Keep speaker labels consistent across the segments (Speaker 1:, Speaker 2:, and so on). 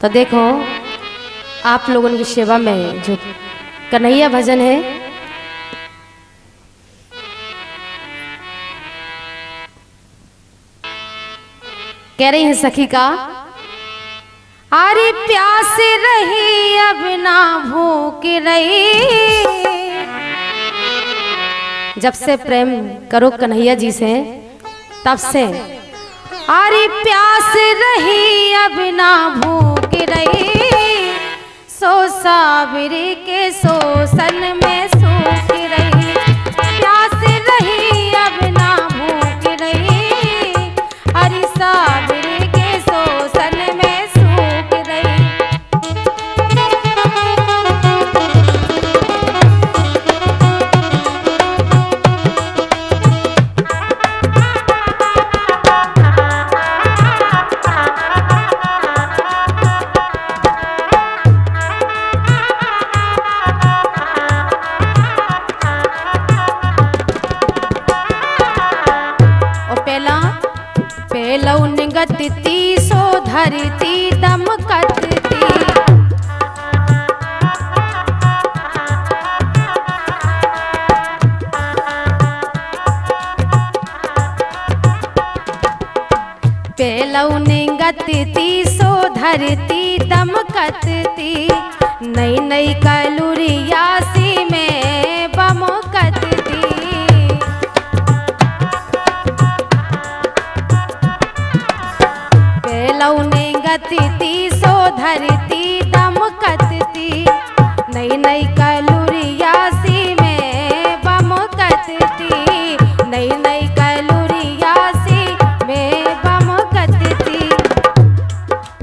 Speaker 1: तो देखो आप लोगों की सेवा में जो कन्हैया भजन है, कह रही है सखी का, अरे प्यास रही अब ना भूख रही। जब से प्रेम करो कन्हैया जी से तब से, अरे प्यास रही अब ना भूख रही। सो साबरी के शोषण में सूख रही, प्यास रही अब ना भूख रही। अरे साबरी के शोषण में सूख रही। पेलौन गति सो धरती दमकती। पेलौन गति सो धरती दमकती। नई नई कलुरियासी में बमकती। पेलौने गति सो धरती दमकती। नई नई कलुरियासी में बमकती। नई नई कलुरियासी में बमकती।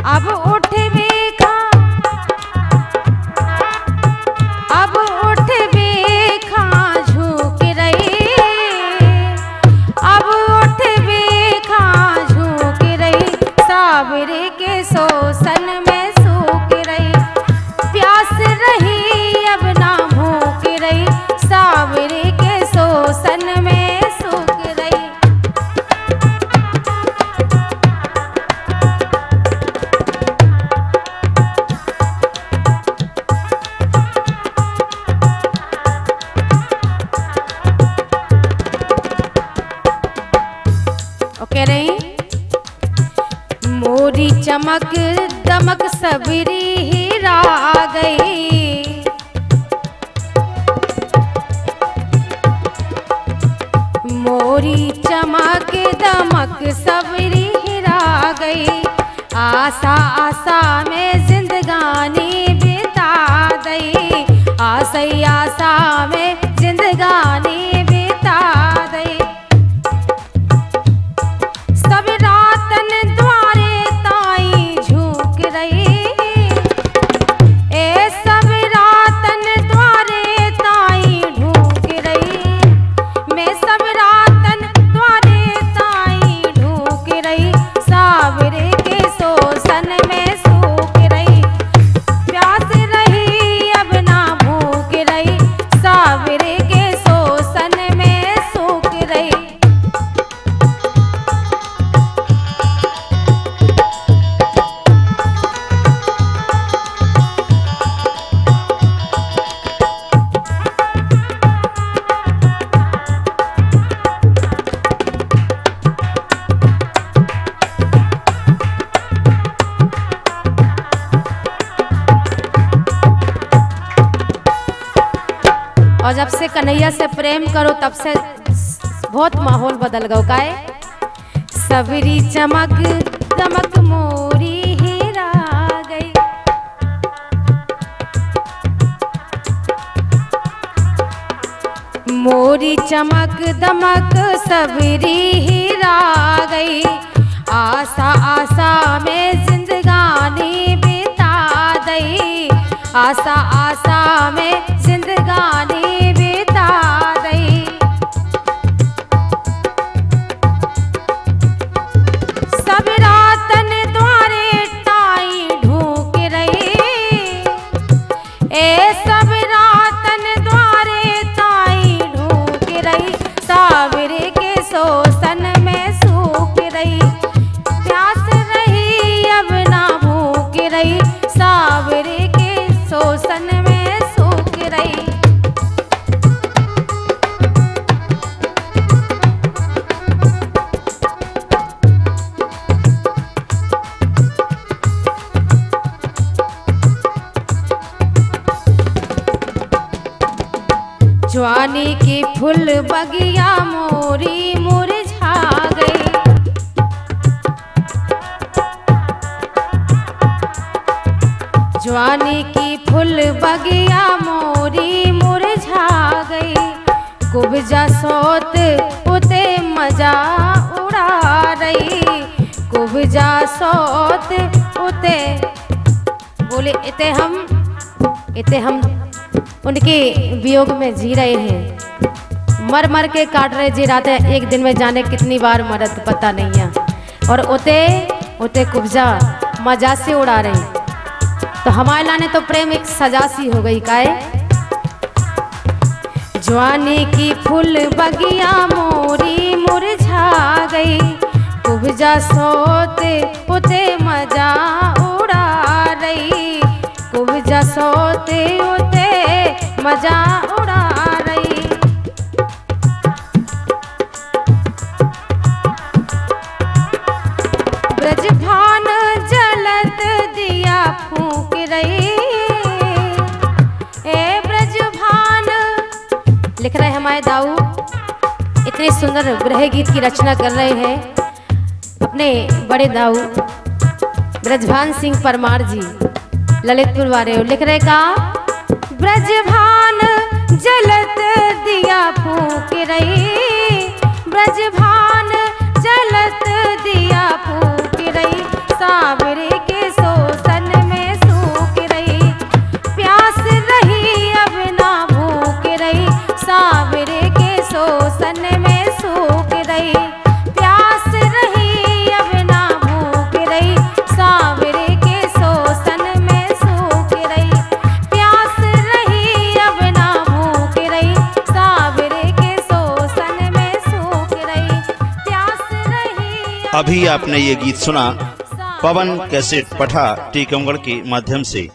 Speaker 1: अब उठ बेखा, अब उठ बेखा झुक रही। अब उठ बेखा झुक रही। साबरी के शोषण में सूख रही, प्यास रही अब ना भूख रही। साबरी के शोषण में सूख रही। कह रही, मोरी चमक दमक सबरी हीरा गई। मोरी चमक दमक सबरी हीरा गई। आशा आशा में जिंदगानी बिता दई। आशा आशा में जिंदगानी बिता दई। सब रातन द्वारे ताई झुक रही। ए सब रातन द्वारे ताई ढूक रही। मैं सब रातन द्वारे ताई ढूक रही। साबरी के शोषण में सूख रही, प्यास रही अब ना भूख रही। साबरी के शोषण में सूख रही। और जब से कन्हैया से प्रेम करो तब से बहुत माहौल बदल गया। काहे सबरी चमक दमक मोरी हीरा गई। मोरी चमक दमक सबरी हीरा गई। आशा आशा में जिंदगानी बिता दई। आशा आशा में जिंदगानी बिता दई। सब रातन द्वारे ताई ढूक रही। ए सब रातन द्वारे ताई ढूक रही। साबरी के शोषण में सूख रही, प्यास रही अब ना भूख रही। जवानी की फूल बगिया मोरी मुरझा गई। जवानी की फूल बगिया मोरी मुरझा गई। कुब्जा सोत उते मजा उड़ा रही। कुब्जा सोत उते बोले इते हम उनके वियोग में जी रहे हैं। मर मर के काट रहे जी रात है। एक दिन में जाने कितनी बार मरत पता नहीं है। और उते कुब्जा मजा से उड़ा रही। तो हमारे लाने तो प्रेम एक सजा सी हो गई काए। जवानी की फूल बगिया मोरी मुरझा गई। कुब्जा सोते उते मजा उड़ा रही। कुब्जा सोते उते मजा उड़ा रही। ब्रजभान जलत दिया फूंक रही। ए ब्रजभान लिख रहे हमारे दाऊ इतने सुंदर ग्रह गीत की रचना कर रहे हैं अपने बड़े दाऊ ब्रजभान सिंह परमार जी ललितपुर वाले। लिख रहे का ब्रजभान जलत दिया फूंक रही। ब्रजभान जलत दिया फूंक रही। सावरे के शोषण में सूख रही। प्यास रही अब ना भूख रही। सावरे के शोषण में सूख रही। प्यास रही अब ना भूख रही। सावरे के शोषण में सूख रही। प्यास रही अब ना भूख रही। सावरे के शोषण में सूख रही। प्यास रही।
Speaker 2: अभी आपने ये गीत सुना पवन कैसेट पठा टीकमगढ़ के माध्यम से।